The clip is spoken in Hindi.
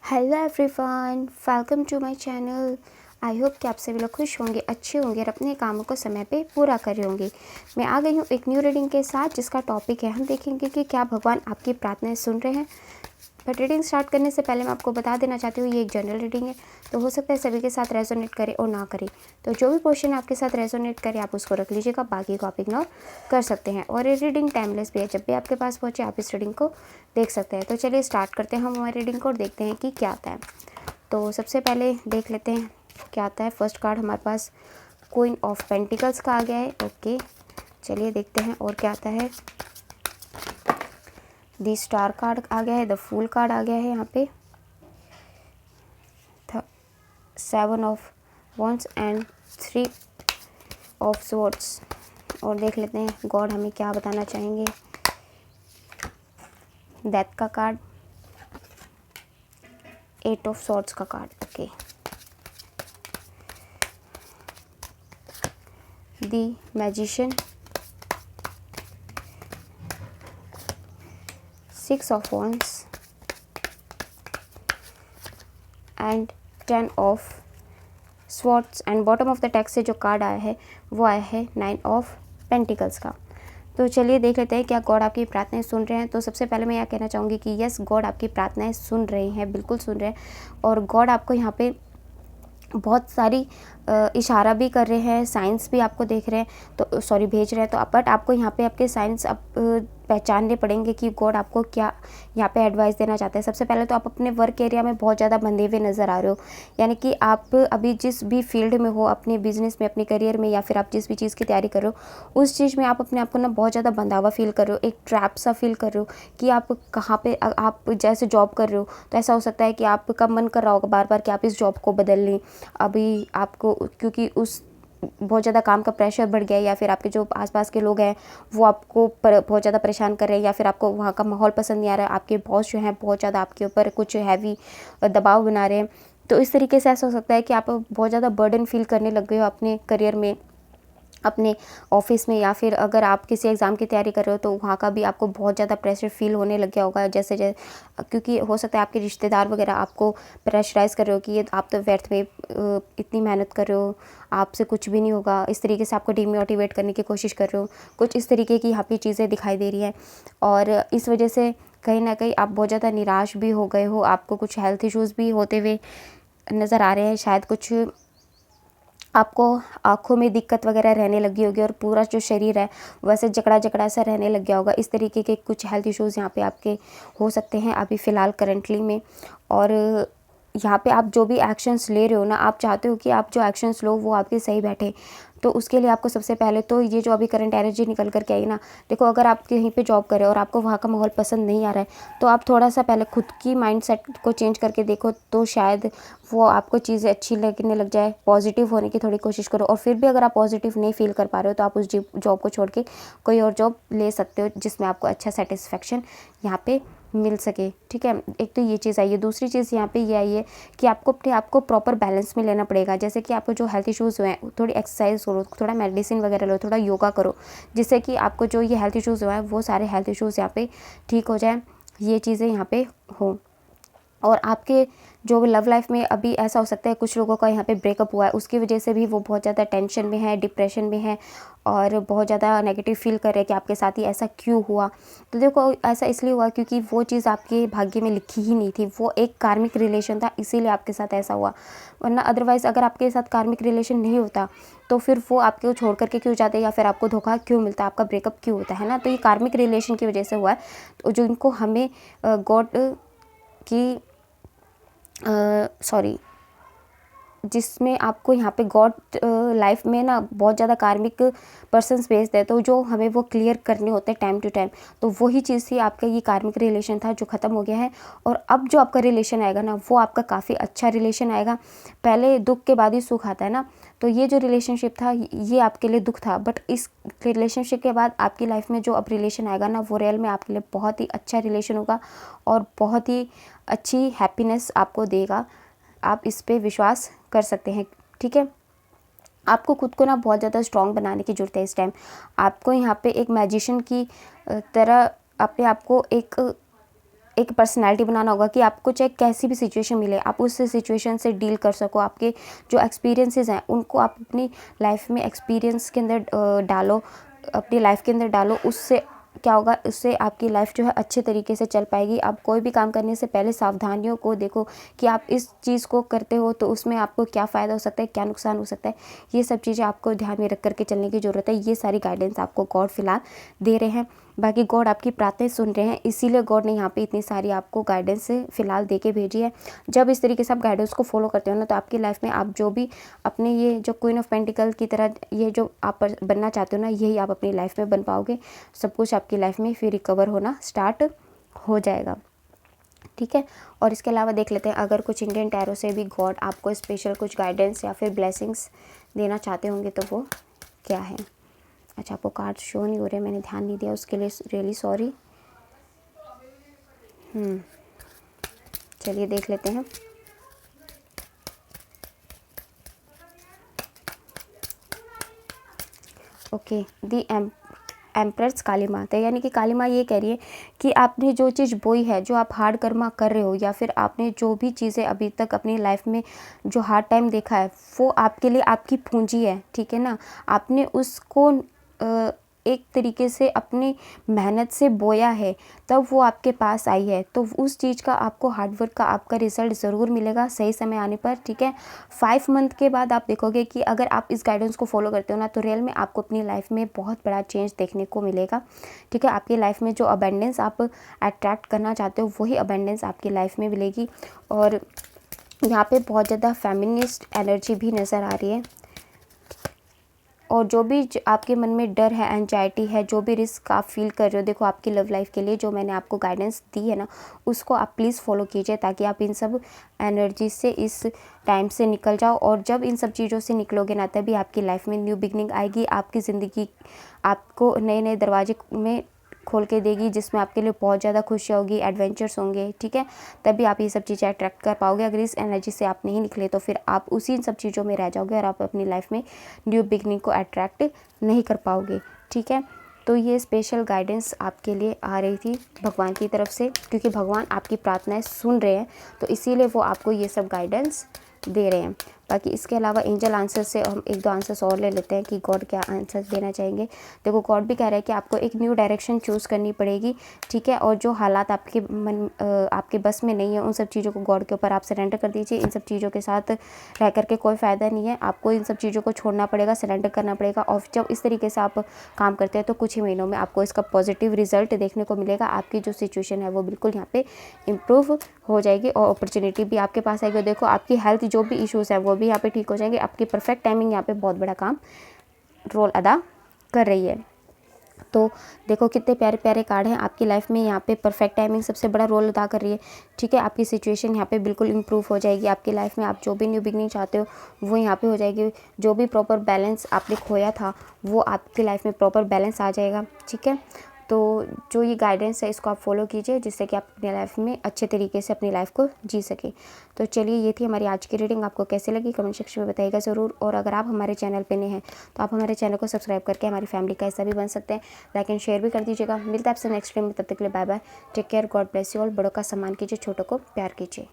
Hello everyone, welcome to my channel. I hope कि आप सभी लोग खुश होंगे, अच्छे होंगे और अपने कामों को समय पे पूरा कर रहे होंगे। मैं आ गई हूँ एक न्यू रीडिंग के साथ जिसका टॉपिक है, हम देखेंगे कि क्या भगवान आपकी प्रार्थनाएं सुन रहे हैं। बट रीडिंग स्टार्ट करने से पहले मैं आपको बता देना चाहती हूँ, ये एक जनरल रीडिंग है, तो हो सकता है सभी के साथ रेजोनेट करे और ना करे। तो जो भी पोर्शन आपके साथ रेजोनेट करे आप उसको रख लीजिएगा, बाकी को आप इग्नोर कर सकते हैं। और ये रीडिंग टाइमलेस भी है, जब भी आपके पास पहुँचे आप इस रीडिंग को देख सकते हैं। तो चलिए स्टार्ट करते हैं हम हमारी रीडिंग को और देखते हैं कि क्या आता है। तो सबसे पहले देख लेते हैं क्या आता है। फर्स्ट कार्ड हमारे पास क्वीन ऑफ पेंटिकल्स का आ गया है। ओके, चलिए देखते हैं और क्या आता है। दी स्टार कार्ड आ गया है, द फूल कार्ड आ गया है यहाँ पे, seven of wands and three of swords. और देख लेते हैं गॉड हमें क्या बताना चाहेंगे। डेथ का कार्ड, एट ऑफ स्वॉर्ड्स का card. Okay, the magician, six of wands and ten of swords. And bottom of the text से जो कार्ड आया है वो आया है नाइन ऑफ पेंटिकल्स का। तो चलिए देख लेते हैं क्या गॉड आपकी प्रार्थनाएं सुन रहे हैं। तो सबसे पहले मैं यह कहना चाहूँगी कि यस, गॉड आपकी प्रार्थनाएं सुन रहे हैं, बिल्कुल सुन रहे हैं। और गॉड आपको यहाँ पे बहुत सारी इशारा भी कर रहे हैं, साइंस भी आपको देख रहे हैं, तो सॉरी भेज रहे हैं। तो बट आपको यहाँ पे आपके साइंस अब पहचानने पड़ेंगे कि गॉड आपको क्या यहाँ पे एडवाइस देना चाहते हैं। सबसे पहले तो आप अपने वर्क एरिया में बहुत ज़्यादा बंधे हुए नज़र आ रहे हो, यानी कि आप अभी जिस भी फील्ड में हो, अपने बिजनेस में, अपने करियर में, या फिर आप जिस भी चीज़ की तैयारी कर रहे हो उस चीज़ में आप अपने आप को ना बहुत ज़्यादा बंधा हुआ फील कर रहे हो, एक ट्रैप सा फील कर रहे हो कि आप कहाँ पे आप जैसे जॉब कर रहे हो तो ऐसा हो सकता है कि आपका मन कर रहा होगा बार बार कि आप इस जॉब को बदल लें। अभी आपको क्योंकि उस बहुत ज़्यादा काम का प्रेशर बढ़ गया है, या फिर आपके जो आसपास के लोग हैं वो आपको बहुत ज़्यादा परेशान कर रहे हैं, या फिर आपको वहाँ का माहौल पसंद नहीं आ रहा है, आपके बॉस जो हैं बहुत ज़्यादा आपके ऊपर कुछ हैवी दबाव बना रहे हैं। तो इस तरीके से ऐसा हो सकता है कि आप बहुत ज़्यादा बर्डन फील करने लग गए हो अपने करियर में, अपने ऑफिस में, या फिर अगर आप किसी एग्ज़ाम की तैयारी कर रहे हो तो वहाँ का भी आपको बहुत ज़्यादा प्रेशर फील होने लग गया होगा। जैसे क्योंकि हो सकता है आपके रिश्तेदार वगैरह आपको प्रेशराइज़ कर रहे हो कि ये आप तो व्यर्थ में इतनी मेहनत कर रहे हो, आपसे कुछ भी नहीं होगा, इस तरीके से आपको डीमोटिवेट करने की कोशिश कर रहे हो। कुछ इस तरीके की यहाँ पे चीज़ें दिखाई दे रही हैं और इस वजह से कहीं ना कहीं आप बहुत ज़्यादा निराश भी हो गए हो। आपको कुछ हेल्थ इश्यूज़ भी होते हुए नज़र आ रहे हैं, शायद कुछ आपको आँखों में दिक्कत वगैरह रहने लगी होगी और पूरा जो शरीर है वैसे जकड़ा जकड़ा सा रहने लग गया होगा। इस तरीके के कुछ हेल्थ इश्यूज़ यहाँ पे आपके हो सकते हैं अभी फ़िलहाल करंटली में। और यहाँ पे आप जो भी एक्शंस ले रहे हो ना, आप चाहते हो कि आप जो एक्शंस लो वो आपके सही बैठे। तो उसके लिए आपको सबसे पहले तो ये जो अभी करंट एनर्जी निकल कर के आई ना, देखो अगर आप कहीं पे जॉब कर रहे हो और आपको वहाँ का माहौल पसंद नहीं आ रहा है तो आप थोड़ा सा पहले खुद की माइंडसेट को चेंज करके देखो, तो शायद वो आपको चीज़ें अच्छी लगने लग जाए। पॉजिटिव होने की थोड़ी कोशिश करो, और फिर भी अगर आप पॉजिटिव नहीं फील कर पा रहे हो तो आप उस जॉब को छोड़ के कोई और जॉब ले सकते हो जिसमें आपको अच्छा सेटिस्फेक्शन यहाँ पे मिल सके। ठीक है, एक तो ये चीज़ आई है। दूसरी चीज़ यहाँ पे ये आई है कि आपको अपने आप को प्रॉपर बैलेंस में लेना पड़ेगा। जैसे कि आपको जो हेल्थ इश्यूज़ हुए हैं, थोड़ी एक्सरसाइज करो, थोड़ा मेडिसिन वगैरह लो, थोड़ा योगा करो, जिससे कि आपको जो ये हेल्थ इश्यूज़ हुए हैं वो सारे हेल्थ इश्यूज़ यहाँ पे ठीक हो जाए, ये चीज़ें यहाँ पे हो। और आपके जो लव लाइफ में अभी ऐसा हो सकता है कुछ लोगों का यहाँ पे ब्रेकअप हुआ है, उसकी वजह से भी वो बहुत ज़्यादा टेंशन में है, डिप्रेशन में है और बहुत ज़्यादा नेगेटिव फील कर रहे हैं कि आपके साथ ही ऐसा क्यों हुआ। तो देखो ऐसा इसलिए हुआ क्योंकि वो चीज़ आपके भाग्य में लिखी ही नहीं थी, वो एक कार्मिक रिलेशन था, इसीलिए आपके साथ ऐसा हुआ। वरना अदरवाइज़ अगर आपके साथ कार्मिक रिलेशन नहीं होता तो फिर वो आपको छोड़ करके क्यों जाते, या फिर आपको धोखा क्यों मिलता, आपका ब्रेकअप क्यों होता है ना। तो ये कार्मिक रिलेशन की वजह से हुआ है। तो जो इनको हमें गॉड की सॉरी जिसमें आपको यहाँ पे गॉड लाइफ में ना बहुत ज़्यादा कार्मिक पर्सन्स भेजते हैं, तो जो हमें वो क्लियर करने होते हैं टाइम टू टाइम। तो वही चीज़ थी, आपका ये कार्मिक रिलेशन था जो ख़त्म हो गया है। और अब जो आपका रिलेशन आएगा ना वो आपका काफ़ी अच्छा रिलेशन आएगा। पहले दुख के बाद ही सुख आता है ना, तो ये जो रिलेशनशिप था ये आपके लिए दुख था, बट इस रिलेशनशिप के बाद आपकी लाइफ में जो अब रिलेशन आएगा ना वो रियल में आपके लिए बहुत ही अच्छा रिलेशन होगा और बहुत ही अच्छी हैप्पीनेस आपको देगा। आप इस पे विश्वास कर सकते हैं। ठीक है, आपको खुद को ना बहुत ज़्यादा स्ट्रॉन्ग बनाने की ज़रूरत है इस टाइम। आपको यहाँ पे एक मैजिशियन की तरह अपने आप को एक एक पर्सनैलिटी बनाना होगा कि आपको चाहे कैसी भी सिचुएशन मिले आप उस सिचुएशन से डील कर सको। आपके जो एक्सपीरियंसेस हैं उनको आप अपनी लाइफ में एक्सपीरियंस के अंदर डालो, अपनी लाइफ के अंदर डालो। उससे क्या होगा, उससे आपकी लाइफ जो है अच्छे तरीके से चल पाएगी। आप कोई भी काम करने से पहले सावधानियों को देखो कि आप इस चीज़ को करते हो तो उसमें आपको क्या फ़ायदा हो सकता है, क्या नुकसान हो सकता है। ये सब चीज़ें आपको ध्यान में रख करके चलने की ज़रूरत है। ये सारी गाइडेंस आपको गॉड फिलहाल दे रहे हैं। बाकी गॉड आपकी प्रार्थनाएं सुन रहे हैं, इसीलिए गॉड ने यहाँ पे इतनी सारी आपको गाइडेंस फिलहाल दे के भेजी है। जब इस तरीके से आप गाइडेंस को फॉलो करते हो ना, तो आपकी लाइफ में आप जो भी अपने ये जो क्वीन ऑफ पेंटिकल की तरह ये जो आप बनना चाहते हो ना, यही आप अपनी लाइफ में बन पाओगे। सब कुछ आपकी लाइफ में फिर रिकवर होना स्टार्ट हो जाएगा। ठीक है, और इसके अलावा देख लेते हैं अगर कुछ इंडियन टैरो से भी गॉड आपको स्पेशल कुछ गाइडेंस या फिर ब्लेसिंग्स देना चाहते होंगे तो वो क्या है। अच्छा, आपको कार्ड शो नहीं हो रहे, मैंने ध्यान नहीं दिया, उसके लिए रियली सॉरी। चलिए देख लेते हैं। ओके, दी एम्प्रेस काली माता, यानी कि काली माँ ये कह रही है कि आपने जो चीज़ बोई है, जो आप हार्ड कर्मा कर रहे हो, या फिर आपने जो भी चीज़ें अभी तक अपनी लाइफ में जो हार्ड टाइम देखा है, वो आपके लिए आपकी पूंजी है। ठीक है ना, आपने उसको एक तरीके से अपनी मेहनत से बोया है, तब वो आपके पास आई है। तो उस चीज़ का आपको हार्डवर्क का आपका रिज़ल्ट ज़रूर मिलेगा सही समय आने पर। ठीक है, 5 मंथ के बाद आप देखोगे कि अगर आप इस गाइडेंस को फॉलो करते हो ना, तो रियल में आपको अपनी लाइफ में बहुत बड़ा चेंज देखने को मिलेगा। ठीक है, आपकी लाइफ में जो अबेंडेंस आप अट्रैक्ट करना चाहते हो, वही अबेंडेंस आपकी लाइफ में मिलेगी। और यहाँ पे बहुत ज़्यादा फेमिनिस्ट एनर्जी भी नज़र आ रही है। और जो भी आपके मन में डर है, एंजाइटी है, जो भी रिस्क आप फील कर रहे हो, देखो आपकी लव लाइफ के लिए जो मैंने आपको गाइडेंस दी है ना, उसको आप प्लीज़ फॉलो कीजिए, ताकि आप इन सब एनर्जी से इस टाइम से निकल जाओ। और जब इन सब चीज़ों से निकलोगे ना, तभी आपकी लाइफ में न्यू बिगनिंग आएगी। आपकी ज़िंदगी आपको नए नए दरवाजे में खोल के देगी, जिसमें आपके लिए बहुत ज़्यादा खुशियाँ होगी, एडवेंचर्स होंगे। ठीक है, तभी आप ये सब चीज़ें अट्रैक्ट कर पाओगे। अगर इस एनर्जी से आप नहीं निकले तो फिर आप उसी सब चीज़ों में रह जाओगे और आप अपनी लाइफ में न्यू बिगनिंग को अट्रैक्ट नहीं कर पाओगे। ठीक है, तो ये स्पेशल गाइडेंस आपके लिए आ रही थी भगवान की तरफ से, क्योंकि भगवान आपकी प्रार्थनाएं सुन रहे हैं, तो इसीलिए वो आपको ये सब गाइडेंस दे रहे हैं। बाकी इसके अलावा एंजल आंसर से हम 1-2 आंसर्स और ले लेते हैं कि गॉड क्या आंसर्स देना चाहेंगे। देखो, गॉड भी कह रहा है कि आपको एक न्यू डायरेक्शन चूज़ करनी पड़ेगी। ठीक है, और जो हालात आपके आपके बस में नहीं है, उन सब चीज़ों को गॉड के ऊपर आप सरेंडर कर दीजिए। इन सब चीज़ों के साथ रह करके कोई फ़ायदा नहीं है, आपको इन सब चीज़ों को छोड़ना पड़ेगा, सरेंडर करना पड़ेगा। और जब इस तरीके से आप काम करते हैं तो कुछ ही महीनों में आपको इसका पॉजिटिव रिजल्ट देखने को मिलेगा। आपकी जो सिचुएशन है वो बिल्कुल यहाँ पे इम्प्रूव हो जाएगी और अपॉर्चुनिटी भी आपके पास आएगी। देखो, आपकी हेल्थ जो भी इश्यूज़ है वो भी यहाँ पे ठीक हो जाएंगे। आपकी परफेक्ट टाइमिंग यहाँ पे बहुत बड़ा काम रोल अदा कर रही है। तो देखो कितने प्यारे प्यारे कार्ड हैं आपकी लाइफ में। यहाँ पे परफेक्ट टाइमिंग सबसे बड़ा रोल अदा कर रही है। ठीक है, आपकी सिचुएशन यहाँ पे बिल्कुल इंप्रूव हो जाएगी। आपकी लाइफ में आप जो भी न्यू बिगनिंग चाहते हो वो यहाँ पे हो जाएगी। जो भी प्रॉपर बैलेंस आपने खोया था वो आपकी लाइफ में प्रॉपर बैलेंस आ जाएगा। ठीक है, तो जो ये गाइडेंस है इसको आप फॉलो कीजिए, जिससे कि आप अपनी लाइफ में अच्छे तरीके से अपनी लाइफ को जी सकें। तो चलिए, ये थी हमारी आज की रीडिंग। आपको कैसे लगी कमेंट सेक्शन में बताइएगा ज़रूर। और अगर आप हमारे चैनल पे नए हैं तो आप हमारे चैनल को सब्सक्राइब करके हमारी फैमिली का हिस्सा भी बन सकते हैं। लाइक एंड शेयर भी कर दीजिएगा। मिलता है आपसे नेक्स्ट टाइम में, तब तक के लिए bye bye, take care, God bless you all. बड़ों का सम्मान कीजिए, छोटों को प्यार कीजिए।